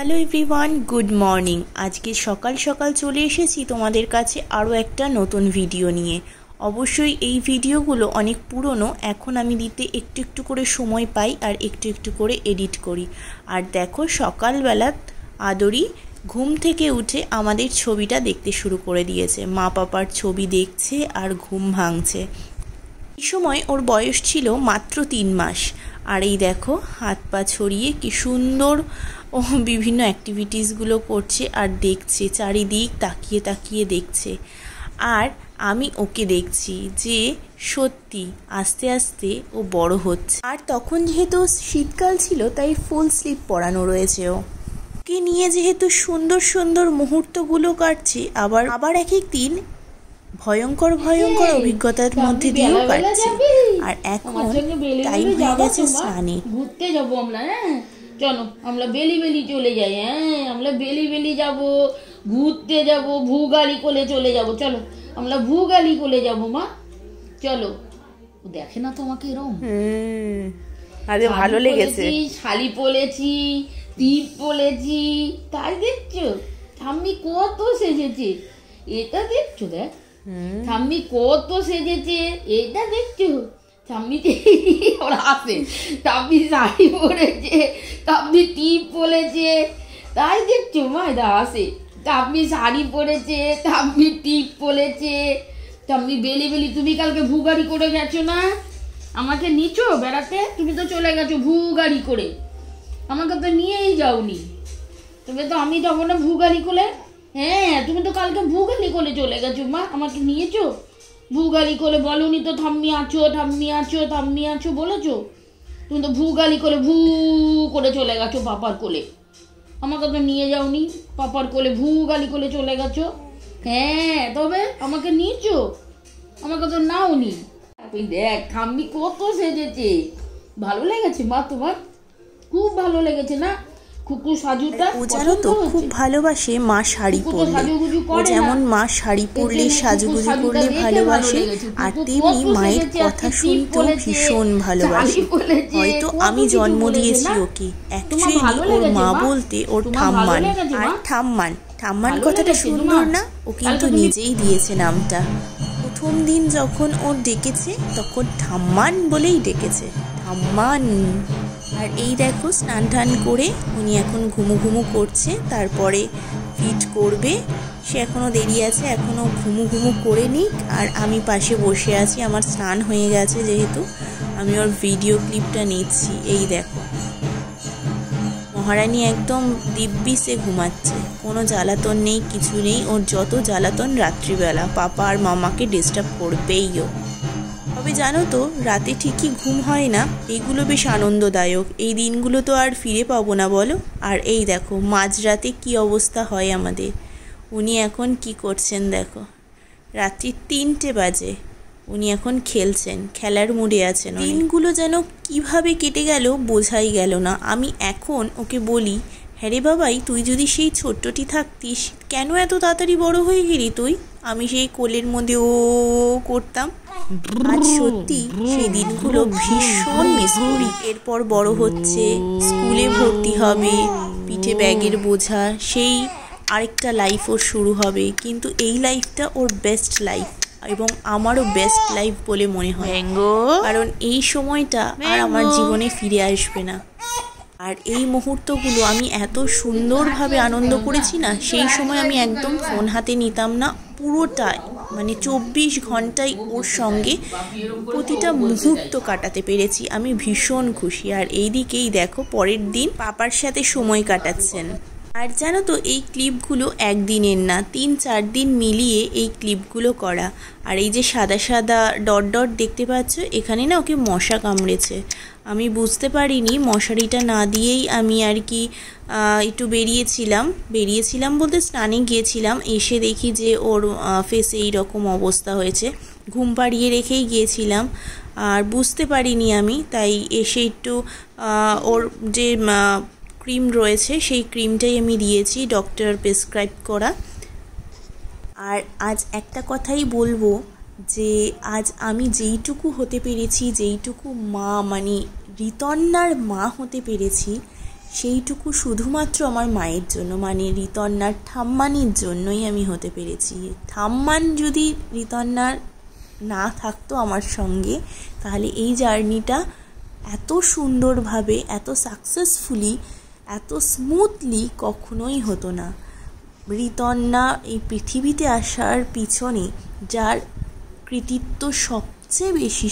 Hello everyone, good morning. আজকে সকাল সকাল চলে এসেছি তোমাদের কাছে আরও একটা নতুন ভিডিও নিয়ে। অবশ্যই এই ভিডিওগুলো অনেক পুরনো, এখন আমি দিতে একটু একটু করে সময় পাই আর একটু একটু করে এডিট করি। আর দেখো সকালবেলা আদরি ঘুম থেকে উঠে আমাদের ছবিটা দেখতে শুরু করে দিয়েছে। মা পাপার ছবি দেখছে আর ঘুম ভাঙছে। এই সময় ওর বয়স ছিল মাত্র 3 মাস। আর এই দেখো হাত পা ছড়িয়ে কি সুন্দর ও বিভিন্ন অ্যাক্টিভিটিসগুলো করছে আর দেখছে, চারিদিক তাকিয়ে তাকিয়ে দেখছে। আর আমি ওকে দেখছি যে সত্যি আস্তে আস্তে ও বড় হচ্ছে। আর তখন যেহেতু শীতকাল ছিল তাই ফুল স্লিভ পরানো রয়েছে। ওকে নিয়ে যেহেতু সুন্দর সুন্দর মুহূর্তগুলো কাটছে, আবার এক এক দিন ভয়ঙ্কর ভয়ঙ্কর অভিজ্ঞতার মধ্যে দিয়েও কাটছে। আর এখন টাইম হয়ে গেছে স্নানে। ঘুরতে যাবো আমরা, হ্যাঁ চলো আমরা বেলি বেলি চলে যাই। হ্যাঁ আমরা বেলি বেলি যাব, ঘুরতে যাব, ভূগালি কোলে চলে যাব। চলো আমরা ভূগালি কোলে যাব মা, চলো। দেখে না তোমাকে এরকম? আরে ভালো লেগেছে। শালি পলেছি, টিপ পলেছি, তাই দেখছো ঠাম্মি কত সেজেছে। এটা দেখছো, দেখ ঠাম্মি কত সেজেছে, এটা দেখছো। ঠাম্মি ওরা আসে, ঠাম্মি শাড়ি পরেছে, ঠাম্মি টিপ পরেছে, তাই দেখছো মা। এটা আসে, ঠাম্মি শাড়ি পরেছে, ঠাম্মি টিপ পরেছে, ঠাম্মি বেলি বেলি। তুমি কালকে ভূগাড়ি করে গেছো না, আমাকে নিচো বেড়াতে? তুমি তো চলে গেছো ভূগাড়ি করে, আমাকে তো নিয়েই যাওনি। তবে তো আমি যাবো না ভূগাড়ি কোলে? হ্যাঁ তুমি তো কালকে ভূগালি কোলে চলে গেছো মা, আমাকে নিয়েছো ভূগালি কোলে? বলনি তো ঠাম্মি আছো, ঠাম্মি আছো, ঠাম্মি আছো বলেছো? তুমি তো ভূগালি কোলে ভূ করে চলে গেছো পাপার কোলে, আমাকে তো নিয়ে যাওনি। পাপার কোলে ভূগালি কোলে চলে গেছো। হ্যাঁ তবে আমাকে নিয়েছো, আমাকে তো নাওনি। দেখ ঠাম্মি কত সেজেছে, ভালো লেগেছে মা তোমার? খুব ভালো লেগেছে না? কুকু সাজুটা ও জানো তো খুব ভালোবাসে মা শাড়ি পরলে। ও যেমন মা শাড়ি পরলে সাজুগুজু করলে ভালোবাসে, আর তেমনি মায়ের কথা শুনতেও ভীষণ ভালোবাসে। হয়তো আমি জন্ম দিয়েছি ওকে, অ্যাকচুয়ালি ওর মা বলতে ওর ঠাম্মান। আর ঠাম্মান কথাটা সুন্দর না? ও কিন্তু নিজেই দিয়েছে নামটা। প্রথম দিন যখন ও ডেকেছে তখন ঠাম্মান বলেই ডেকেছে, ঠাম্মান। আর এই দেখো স্নান টান করে উনি এখন ঘুমু ঘুমু করছে, তারপরে ফিট করবে। সে এখনও দেরি আছে, এখনও ঘুমু ঘুমু করে নিক। আর আমি পাশে বসে আছি, আমার স্নান হয়ে গেছে যেহেতু আমি ওর ভিডিও ক্লিপটা নিচ্ছি। এই দেখো মহারানী একদম দিব্যি সে ঘুমাচ্ছে, কোনো জ্বালাতন নেই, কিছু নেই। ওর যত জ্বালাতন রাত্রিবেলা, পাপা আর মামাকে ডিস্টার্ব করবেই ও। তবে জানো তো রাতে ঠিকই ঘুম হয় না, এগুলো বেশ আনন্দদায়ক। এই দিনগুলো তো আর ফিরে পাবো না বলো। আর এই দেখো মাঝরাতে কি অবস্থা হয় আমাদের। উনি এখন কি করছেন দেখো, রাত্রি 3টে বাজে, উনি এখন খেলছেন, খেলার মুডে আছেন। দিনগুলো যেন কিভাবে কেটে গেল বোঝাই গেল না। আমি এখন ওকে বলি, হ্যাঁ রে বাবাই, তুই যদি সেই ছোট্টটি থাকতিস, কেন এত তাড়াতাড়ি বড় হয়ে গেলি তুই? আমি সেই কোলের মধ্যে ও করতাম। আজ সত্যি সেই দিনগুলো ভীষণ মিস করি। এরপর বড় হচ্ছে, স্কুলে ভর্তি হবে, পিঠে ব্যাগের বোঝা, সেই আরেকটা লাইফ ওর শুরু হবে। কিন্তু এই লাইফটা ওর বেস্ট লাইফ, এবং আমারও বেস্ট লাইফ বলে মনে হয়, কারণ এই সময়টা আর আমার জীবনে ফিরে আসবে না। আর এই মুহূর্তগুলো আমি এত সুন্দরভাবে আনন্দ করেছি না, সেই সময় আমি একদম ফোন হাতে নিতাম না, পুরোটাই মানে 24 ঘন্টাই ওর সঙ্গে প্রতিটা মুহূর্ত কাটাতে পেরেছি। আমি ভীষণ খুশি। আর এই দিকেই দেখো পরের দিন পাপার সাথে সময় কাটাচ্ছেন। আর জানো তো এই ক্লিপগুলো একদিনের না, 3-4 দিন মিলিয়ে এই ক্লিপগুলো করা। আর এই যে সাদা সাদা ডট ডট দেখতে পাচ্ছ, এখানে না ওকে মশা কামড়েছে। আমি বুঝতে পারিনি, মশারিটা না দিয়েই আমি আর কি একটু বেরিয়েছিলাম বলতে স্নানে গিয়েছিলাম। এসে দেখি যে ওর ফেসে এইরকম অবস্থা হয়েছে। ঘুম পাড়িয়ে রেখেই গিয়েছিলাম আর বুঝতে পারিনি আমি, তাই এসে একটু ওর যে ক্রিম রয়েছে সেই ক্রিমটাই আমি দিয়েছি, ডক্টর প্রেসক্রাইব করা। আর আজ একটা কথাই বলবো যে আজ আমি যেইটুকু হতে পেরেছি, যেইটুকু মা মানে ঋতন্যার মা হতে পেরেছি, সেইটুকু শুধুমাত্র আমার মায়ের জন্য, মানে ঋতন্যার ঠাম্মানির জন্যই আমি হতে পেরেছি। ঠাম্মান যদি ঋতন্যার না থাকতো আমার সঙ্গে, তাহলে এই জার্নিটা এত সুন্দরভাবে, এত সাকসেসফুলি, এত স্মুথলি কখনোই হতো না। ঋতন্যা এই পৃথিবীতে আসার পিছনে যার কৃতিত্ব সবচেয়ে বেশি,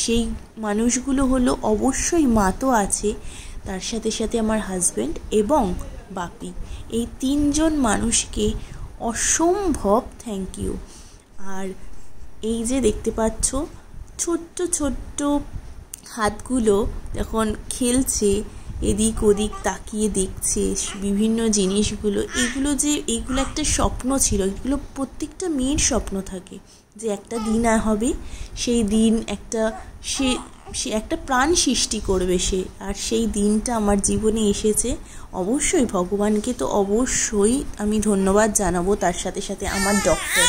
সেই মানুষগুলো হলো অবশ্যই মা তো আছে, তার সাথে সাথে আমার হাজব্যান্ড এবং বাপি। এই তিনজন মানুষকে অসম্ভব থ্যাংক ইউ। আর এই যে দেখতে পাচ্ছ ছোট্ট ছোট্ট হাতগুলো যখন খেলছে, এদিক ওদিক তাকিয়ে দেখছে বিভিন্ন জিনিসগুলো, এইগুলো একটা স্বপ্ন ছিল। এগুলো প্রত্যেকটা মেয়ের স্বপ্ন থাকে যে একটা দিন হবে, সেই দিন সে একটা প্রাণ সৃষ্টি করবে সে, আর সেই দিনটা আমার জীবনে এসেছে। অবশ্যই ভগবানকে তো অবশ্যই আমি ধন্যবাদ জানাবো, তার সাথে সাথে আমার ডক্টর।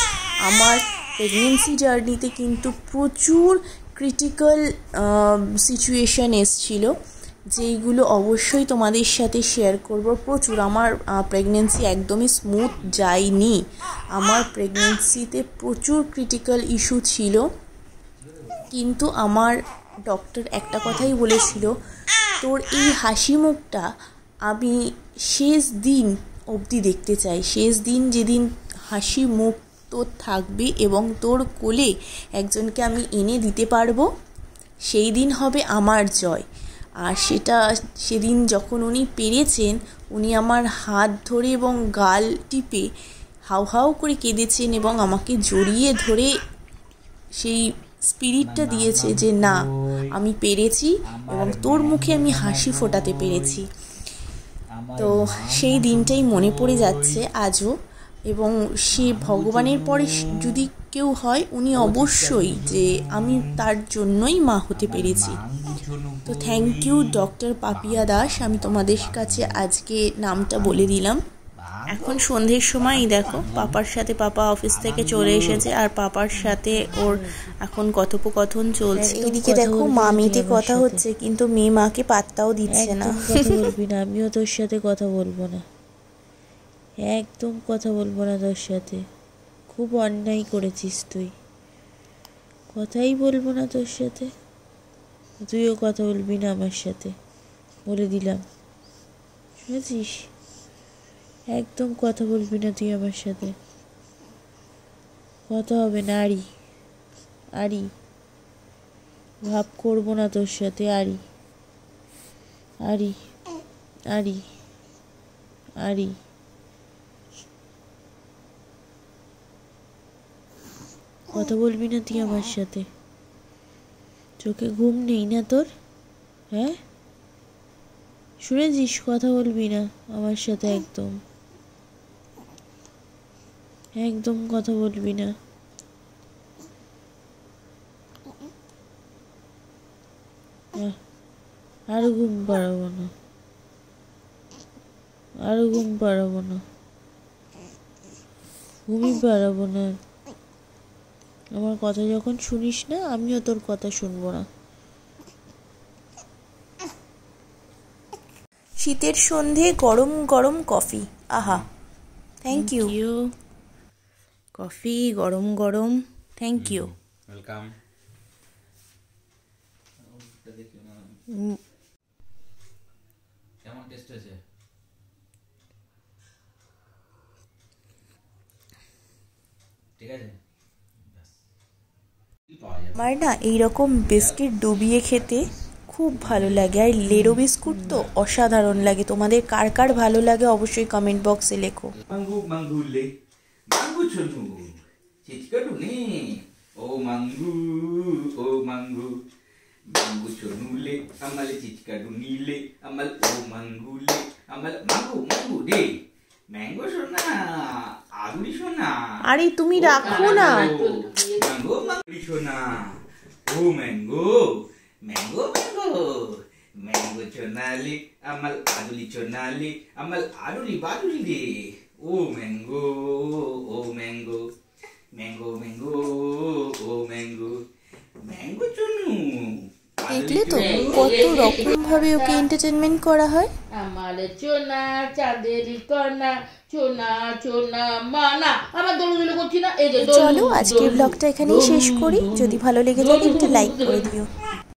আমার প্রেগনেন্সি জার্নিতে কিন্তু প্রচুর ক্রিটিক্যাল সিচুয়েশান এসছিল, যেইগুলো অবশ্যই তোমাদের সাথে শেয়ার করব। প্রচুর আমার প্রেগনেন্সি একদমই স্মুথ যায়নি। আমার প্রেগনেন্সিতে প্রচুর ক্রিটিক্যাল ইস্যু ছিল, কিন্তু আমার ডক্টর একটা কথাই বলেছিল, তোর এই হাসি মুখটা আমি শেষ দিন অবধি দেখতে চাই। শেষ দিন যেদিন হাসি মুখ তোর থাকবে এবং তোর কোলে একজনকে আমি এনে দিতে পারবো, সেই দিন হবে আমার জয়। আর সেদিন যখন উনি পেরেছেন, উনি আমার হাত ধরে এবং গাল টিপে হাউ হাউ করে কেঁদেছেন এবং আমাকে জড়িয়ে ধরে সেই স্পিরিটটা দিয়েছে যে না, আমি পেরেছি এবং তোর মুখে আমি হাসি ফোটাতে পেরেছি। তো সেই দিনটাই মনে পড়ে যাচ্ছে আজও। এবং সে ভগবানের পরে যদি কেউ হয়, উনি অবশ্যই, যে আমি তার জন্যই মা হতে পেরেছি। তো thank you doctor Papiya Das, আমি তোমাদের কাছে আজকে নামটা বলে দিলাম। এখন সন্ধ্যের সময় দেখো পাপার সাথে, পাপা অফিস থেকে চলে এসেছে আর পাপার সাথে ওর এখন কথোপকথন চলছে। এদিকে দেখো মামিতে কথা হচ্ছে, কিন্তু মেয়ে মাকে পাত্তাও দিচ্ছে না। কথা বলবি না, আমিও তোর সাথে কথা বলবো না, একদম কথা বলবো না তোর সাথে। খুব অন্যায় করেছিস তুই, কথাই বলবো না তোর সাথে। তুইও কথা বলবি না আমার সাথে, বলে দিলাম, শুনেছিস? একদম কথা বলবি না তুই আমার সাথে, কথা হবে না। আরি ভাব করবো না তোর সাথে। আরি আরি আরি আরি কথা বলবি না তুই আমার সাথে। চোখে ঘুম নেই না তোর? হ্যাঁ, শুনেছিস? কথা বলবি না আমার সাথে, একদম একদম কথা বলবি না। আরো ঘুম পাড়াবো না, আরো ঘুম পাড়াবো না, ঘুমই পাড়াবো না। আমার কথা যখন শুনিস না, আমিও তোর কথা শুনবো না। শীতের সন্ধে গরম গরম কফি, আহা, থ্যাংক ইউ। কফি গরম গরম, থ্যাংক ইউ, ওয়েলকাম। কেমন টেস্ট হয়েছে? ঠিক আছে। আমার না এইরকম বিস্কিট ডুবিয়ে খেতে খুব ভালো লাগে, আর লেরো বিস্কুট তো অসাধারণ লাগে। তোমাদের কার কার ভালো লাগে অবশ্যই কমেন্ট বক্সে লেখো। মাঙ্গু মাঙ্গু লে মাঙ্গু চলু চিচকাডু নে ও মাঙ্গু মাঙ্গু চলু লে আমালে চিচকাডু নিলে আমাল ও মাঙ্গু লে আমাল মাঙ্গু মাঙ্গু রে ম্যাঙ্গো সোনা আগুলি সোনা। আরে তুমি রাখো না। ম্যাঙ্গো মাঙ্গি সোনা ও ম্যাঙ্গো ম্যাঙ্গো ম্যাঙ্গো ম্যাঙ্গো চোনালি আমাল আদুলি চোনালি আমাল আদুলি বাদুলি রে ও ম্যাঙ্গো ম্যাঙ্গো ম্যাঙ্গো ম্যাঙ্গো ও ম্যাঙ্গো ম্যাঙ্গো চুনু দেখলে তো কত রকমভাবে ওকে এন্টারটেনমেন্ট করা হয়। আমার চোনা চাঁদের কণা, চোনা চোনা মানা, আমার দোলদোল করছি না, এই যে চলো আজকের ব্লগটা এখানেই শেষ করি। যদি ভালো লেগে থাকে একটা লাইক করে দিও।